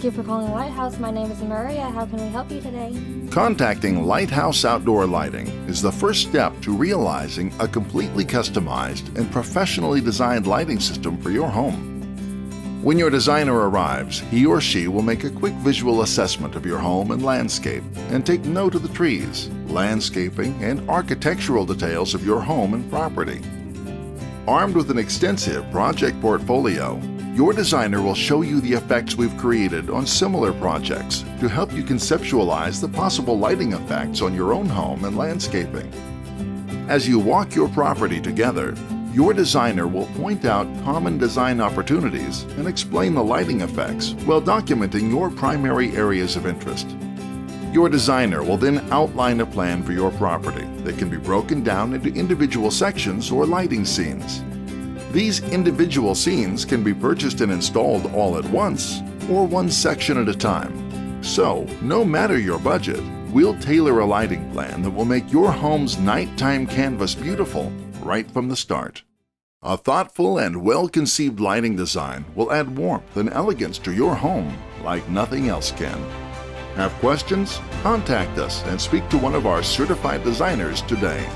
Thank you for calling Lighthouse. My name is Maria. How can we help you today? Contacting Lighthouse Outdoor Lighting is the first step to realizing a completely customized and professionally designed lighting system for your home. When your designer arrives, he or she will make a quick visual assessment of your home and landscape and take note of the trees, landscaping, and architectural details of your home and property. Armed with an extensive project portfolio, your designer will show you the effects we've created on similar projects to help you conceptualize the possible lighting effects on your own home and landscaping. As you walk your property together, your designer will point out common design opportunities and explain the lighting effects while documenting your primary areas of interest. Your designer will then outline a plan for your property that can be broken down into individual sections or lighting scenes. These individual scenes can be purchased and installed all at once or one section at a time. So, no matter your budget, we'll tailor a lighting plan that will make your home's nighttime canvas beautiful right from the start. A thoughtful and well-conceived lighting design will add warmth and elegance to your home like nothing else can. Have questions? Contact us and speak to one of our certified designers today.